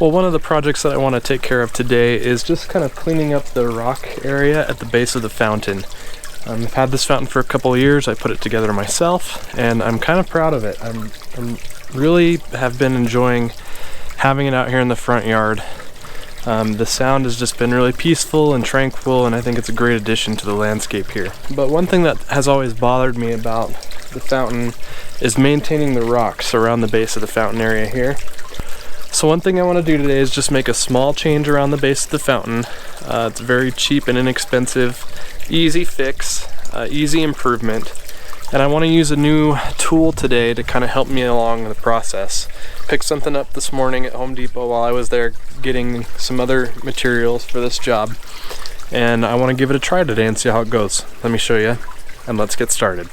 Well, one of the projects that I want to take care of today is just kind of cleaning up the rock area at the base of the fountain. I've had this fountain for a couple of years. I put it together myself, and I'm kind of proud of it. I'm really have been enjoying having it out here in the front yard. The sound has just been really peaceful and tranquil, and I think it's a great addition to the landscape here. But one thing that has always bothered me about the fountain is maintaining the rocks around the base of the fountain area here. So one thing I want to do today is just make a small change around the base of the fountain. It's very cheap and inexpensive, easy fix, easy improvement. And I want to use a new tool today to kind of help me along the process. Picked something up this morning at Home Depot while I was there getting some other materials for this job. And I want to give it a try today and see how it goes. Let me show you, and let's get started.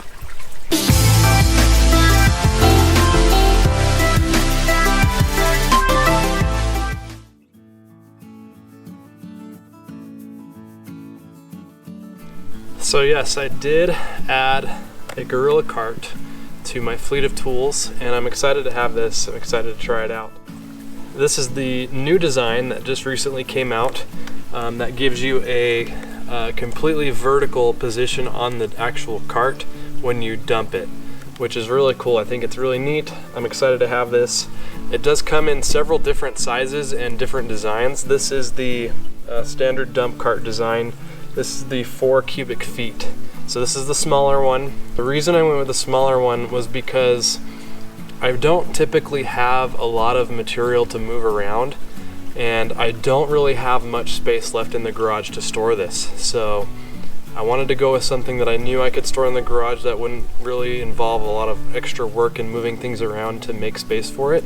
So yes, I did add a Gorilla cart to my fleet of tools, and I'm excited to have this. I'm excited to try it out. This is the new design that just recently came out that gives you a completely vertical position on the actual cart when you dump it, which is really cool. I think it's really neat. I'm excited to have this. It does come in several different sizes and different designs. This is the standard dump cart design. This is the 4 cubic feet. So this is the smaller one. The reason I went with the smaller one was because I don't typically have a lot of material to move around, and I don't really have much space left in the garage to store this. So I wanted to go with something that I knew I could store in the garage that wouldn't really involve a lot of extra work and moving things around to make space for it.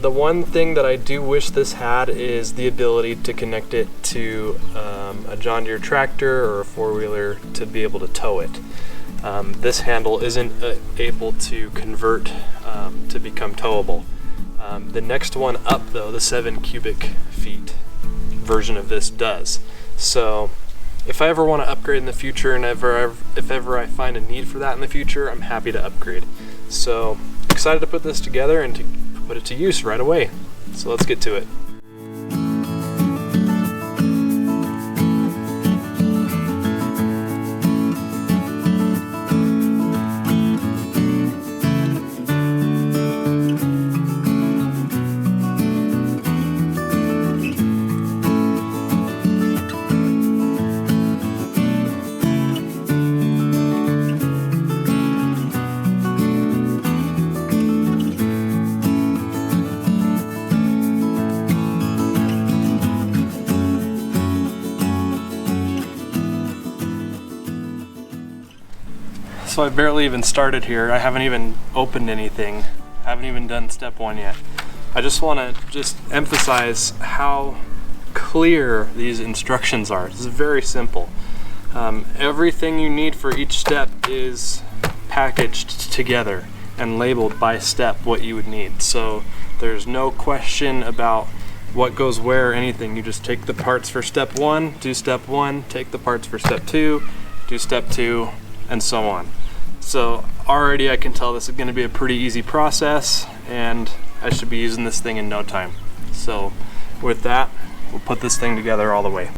The one thing that I do wish this had is the ability to connect it to a John Deere tractor or a 4-wheeler to be able to tow it. This handle isn't able to convert to become towable. The next one up though, the 7 cubic feet version of this does. So if I ever want to upgrade in the future, and if ever I find a need for that in the future, I'm happy to upgrade. So excited to put this together and to put it to use right away. So let's get to it. So I barely even started here. I haven't even opened anything. I haven't even done step 1 yet. I just want to emphasize how clear these instructions are. This is very simple. Everything you need for each step is packaged together and labeled by step what you would need. So there's no question about what goes where or anything. You just take the parts for step 1, do step 1, take the parts for step 2, do step 2, and so on. So already I can tell this is going to be a pretty easy process, and I should be using this thing in no time. So with that, we'll put this thing together all the way.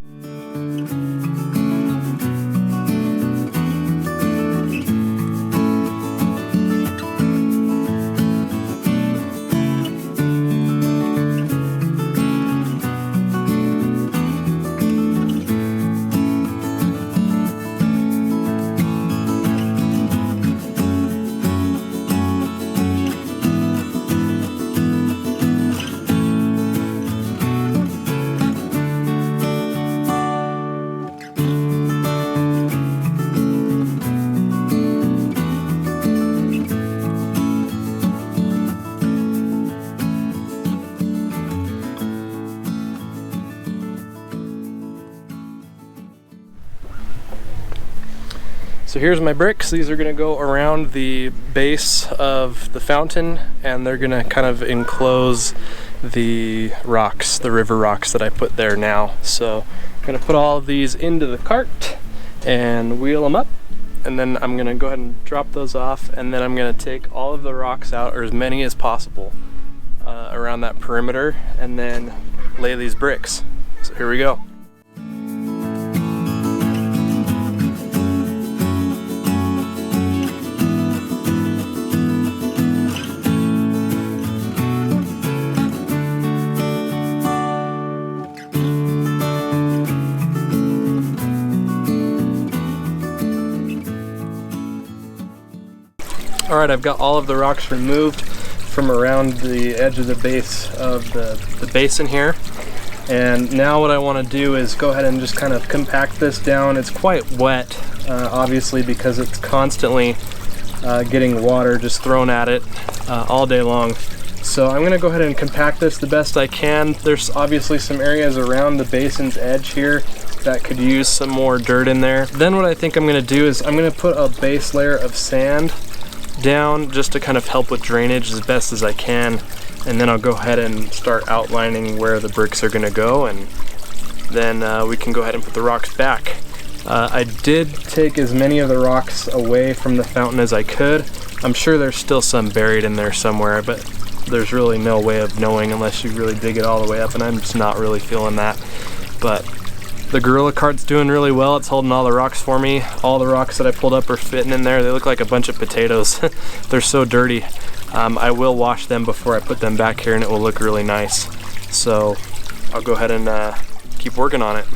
So here's my bricks. These are gonna go around the base of the fountain, and they're gonna kind of enclose the rocks, the river rocks that I put there now. So I'm gonna put all of these into the cart and wheel them up, and then I'm gonna go ahead and drop those off, and then I'm gonna take all of the rocks out, or as many as possible. around that perimeter and then lay these bricks. So here we go. All right, I've got all of the rocks removed from around the edge of the base of the basin here. And now what I want to do is go ahead and just kind of compact this down. It's quite wet, obviously, because it's constantly getting water just thrown at it all day long. So I'm going to go ahead and compact this the best I can. There's obviously some areas around the basin's edge here that could use some more dirt in there. Then what I think I'm going to do is I'm going to put a base layer of sand down just to kind of help with drainage as best as I can, and then I'll go ahead and start outlining where the bricks are going to go, and then we can go ahead and put the rocks back. I did take as many of the rocks away from the fountain as I could. I'm sure there's still some buried in there somewhere, but there's really no way of knowing unless you really dig it all the way up, and I'm just not really feeling that. But the gorilla cart's doing really well. It's holding all the rocks for me. All the rocks that I pulled up are fitting in there. They look like a bunch of potatoes. They're so dirty. I will wash them before I put them back here, and it will look really nice. So I'll go ahead and keep working on it.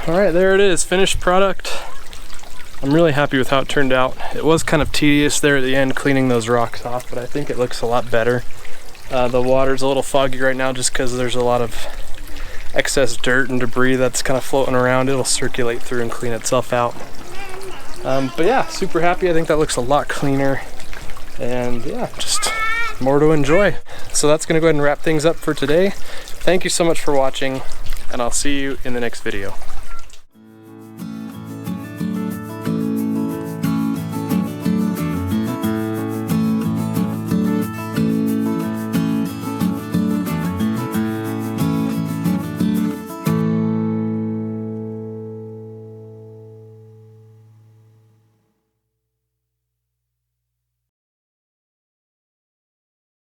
All right, there it is, finished product. I'm really happy with how it turned out. It was kind of tedious there at the end cleaning those rocks off, but I think it looks a lot better. The water's a little foggy right now just because there's a lot of excess dirt and debris that's kind of floating around. It'll circulate through and clean itself out. But yeah, super happy. I think that looks a lot cleaner. And yeah, just more to enjoy. So that's gonna go ahead and wrap things up for today. Thank you so much for watching, and I'll see you in the next video.